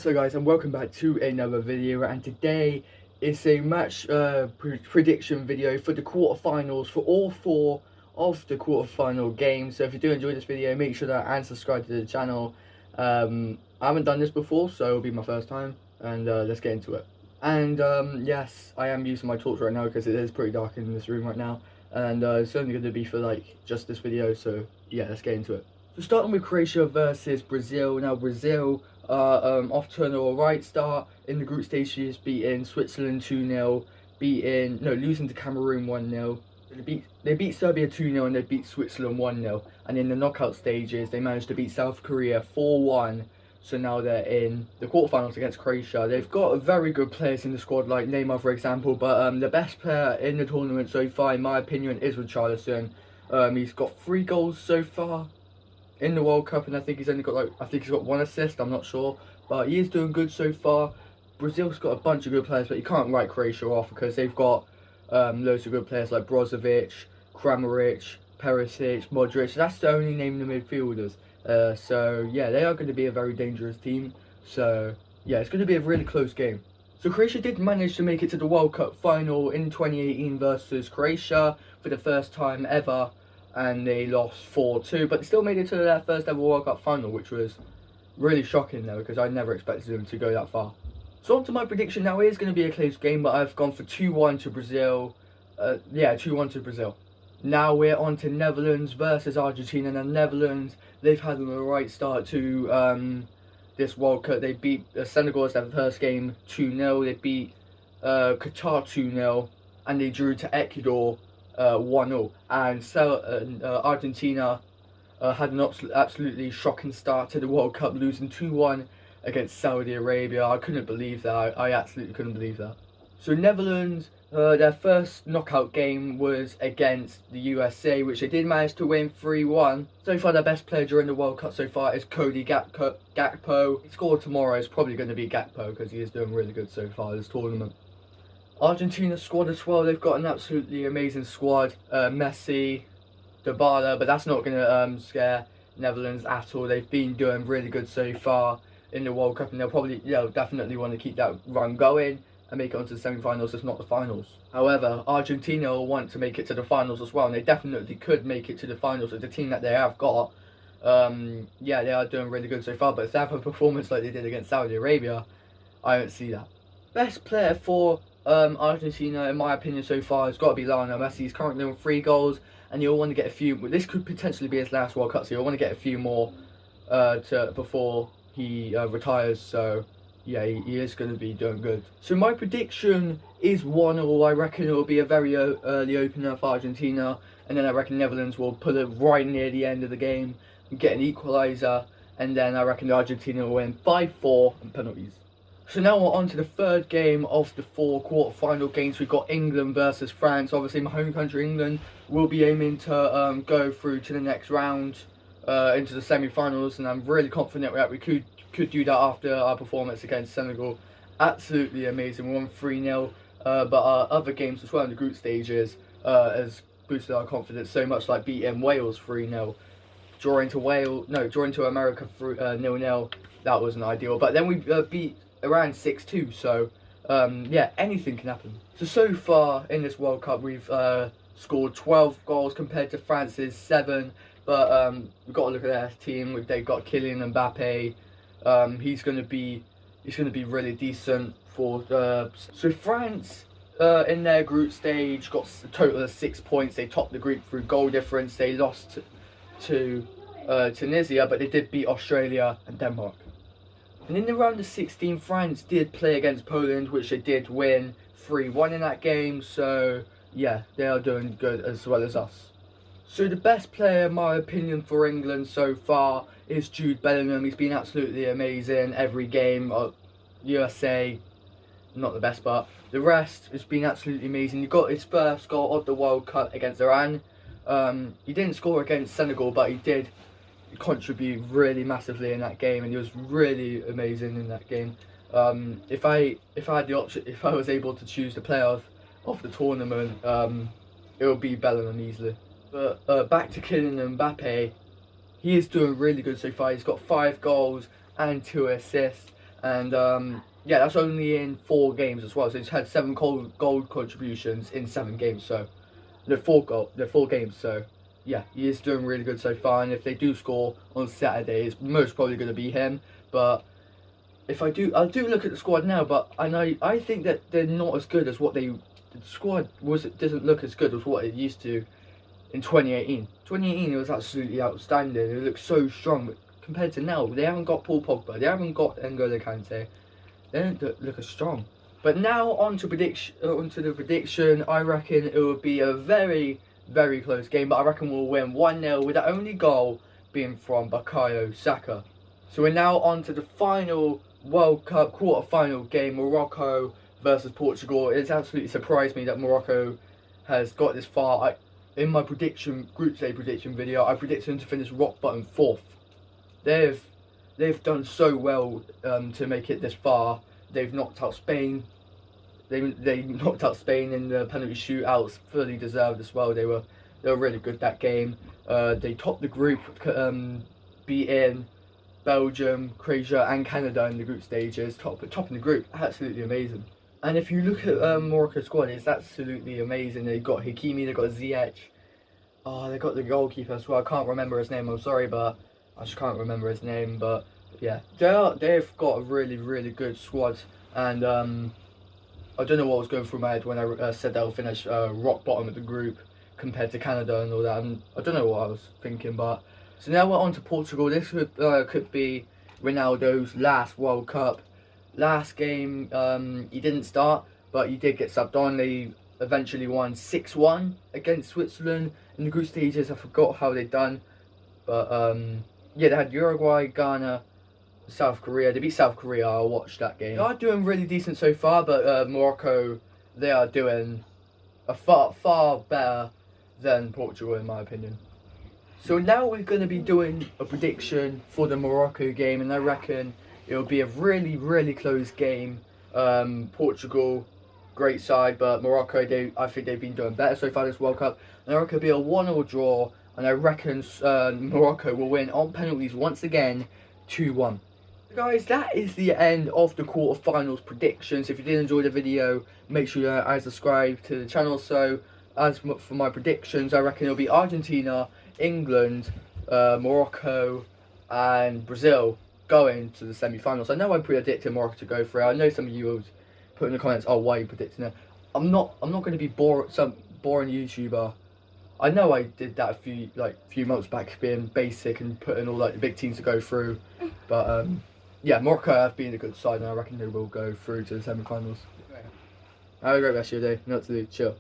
What's up guys, and welcome back to another video, and today is a match prediction video for the quarterfinals for all four of the quarterfinal games. So if you do enjoy this video, make sure that and subscribe to the channel. I haven't done this before, so it'll be my first time, and let's get into it. And yes, I am using my torch right now because it is pretty dark in this room right now, and it's only going to be for like just this video, so yeah, let's get into it. So starting with Croatia versus Brazil. Now Brazil off to an alright start in the group stages, beating Switzerland 2-0, losing to Cameroon 1-0. They beat Serbia 2-0 and they beat Switzerland 1-0. And in the knockout stages, they managed to beat South Korea 4-1. So now they're in the quarterfinals against Croatia. They've got very good players in the squad, like Neymar for example, but the best player in the tournament so far, in my opinion, is Richarlison. He's got 3 goals so far in the World Cup, and I think he's only got he's got 1 assist, I'm not sure, but he is doing good so far. Brazil's got a bunch of good players, but you can't write Croatia off because they've got loads of good players like Brozovic, Kramaric, Perisic, Modric. That's the only name in the midfielders. So yeah, they are going to be a very dangerous team. So yeah, it's going to be a really close game. So Croatia did manage to make it to the World Cup final in 2018 versus Croatia for the first time ever, and they lost 4-2, but they still made it to their first ever World Cup final, which was really shocking though, because I never expected them to go that far. So on to my prediction now. It is going to be a close game, but I've gone for 2-1 to Brazil. 2-1 to Brazil. Now we're on to Netherlands versus Argentina. Now Netherlands, they've had an alright start to this World Cup. They beat Senegal as their first game 2-0. They beat Qatar 2-0, and they drew to Ecuador 1-0, and Argentina had an absolutely shocking start to the World Cup, losing 2-1 against Saudi Arabia. I couldn't believe that. I absolutely couldn't believe that. So Netherlands, their first knockout game was against the USA, which they did manage to win 3-1. So far, their best player during the World Cup so far is Cody Gakpo. His score tomorrow is probably going to be Gakpo because he is doing really good so far this tournament. Argentina's squad as well, they've got an absolutely amazing squad. Messi, Dybala, but that's not going to scare Netherlands at all. They've been doing really good so far in the World Cup, and they'll definitely want to keep that run going and make it onto the semi-finals, if not the finals. However, Argentina will want to make it to the finals as well, and they definitely could make it to the finals with the team that they have got. Yeah, they are doing really good so far, but if they have a performance like they did against Saudi Arabia, I don't see that. Best player for Argentina, in my opinion, so far has got to be Lionel Messi. He's currently on 3 goals, and he'll want to get a few. This could potentially be his last World Cup, so he'll want to get a few more before he retires. So yeah, he is going to be doing good. So my prediction is 1-1. I reckon it will be a very early opener for Argentina, and then I reckon Netherlands will put it right near the end of the game and get an equaliser, and then I reckon Argentina will win 5-4 on penalties. So now we're on to the third game of the 4 quarter-final games. We've got England versus France. Obviously, my home country, England, will be aiming to go through to the next round, into the semi-finals, and I'm really confident that we could do that after our performance against Senegal. Absolutely amazing. We won 3-0, but our other games as well in the group stages has boosted our confidence so much, like beating Wales 3-0, drawing to America 0-0. That wasn't ideal, but then we beat around 6-2, so yeah, anything can happen. So far in this World Cup, we've scored 12 goals compared to France's 7, but we've got to look at their team. They've got Kylian Mbappe. He's going to be really decent for so France in their group stage got a total of 6 points. They topped the group through goal difference. They lost to Tunisia, but they did beat Australia and Denmark. And in the round of 16, France did play against Poland, which they did win 3-1 in that game. So yeah, they are doing good as well as us. So the best player, in my opinion, for England so far is Jude Bellingham. He's been absolutely amazing every game. USA, not the best, but the rest has been absolutely amazing. He got his first goal of the World Cup against Iran. He didn't score against Senegal, but he did contribute really massively in that game, and he was really amazing in that game. If I had the option, if I was able to choose the player of the tournament, it would be Bellingham easily. But back to Kylian Mbappe, he is doing really good so far. He's got 5 goals and 2 assists, and yeah, that's only in 4 games as well. So he's had 7 goal contributions in 7 games. So no, 4 games. So yeah, he is doing really good so far. And if they do score on Saturday, it's most probably going to be him. But if I do look at the squad now, but I think that they're not as good as what the squad doesn't look as good as what it used to in 2018. 2018 it was absolutely outstanding. It looked so strong, but compared to now, they haven't got Paul Pogba, they haven't got N'Golo Kante. They don't look as strong. But now onto the prediction. I reckon it will be a very, very close game, but I reckon we'll win 1-0 with the only goal being from Bukayo Saka. So we're now on to the final World Cup quarter-final game, Morocco versus Portugal. It's absolutely surprised me that Morocco has got this far. In my group stage prediction video, I predicted them to finish rock bottom 4th. They've done so well to make it this far. They've knocked out Spain. They knocked out Spain in the penalty shootouts, fully deserved as well. They were really good that game. They topped the group, beating Belgium, Croatia and Canada in the group stages, topping the group. Absolutely amazing. And if you look at Morocco's squad, it's absolutely amazing. They've got Hakimi, they've got Ziyech. Oh, they've got the goalkeeper as well. I can't remember his name, I'm sorry, but I just can't remember his name. But yeah, they've got a really, really good squad. And I don't know what was going through my head when I said they'll finish rock bottom of the group compared to Canada and all that. I don't know what I was thinking, but so now we're on to Portugal. This could be Ronaldo's last World Cup. Last game, he didn't start, but he did get subbed on. They eventually won 6-1 against Switzerland in the group stages. I forgot how they done, but yeah, they had Uruguay, Ghana, South Korea. They beat South Korea. I watched that game. They are doing really decent so far, but Morocco, they are doing a far better than Portugal in my opinion. So now we're going to be doing a prediction for the Morocco game, and I reckon it will be a really, really close game. Portugal, great side, but Morocco, I think they've been doing better so far this World Cup. And I reckon it'll be a 1-1 draw, and I reckon Morocco will win on penalties once again, 2-1. Guys, that is the end of the quarterfinals predictions. If you did enjoy the video, make sure you subscribe to the channel. So, as for my predictions, I reckon it'll be Argentina, England, Morocco, and Brazil going to the semi-finals. I know I'm predicting Morocco to go through. I know some of you would put in the comments, "Oh, why are you predicting it?" I'm not going to be some boring YouTuber. I know I did that a few months back, being basic and putting all the big teams to go through. But yeah, Morocco have been a good side, and I reckon they will go through to the semi-finals. Have a great rest of your day. Not to do, chill.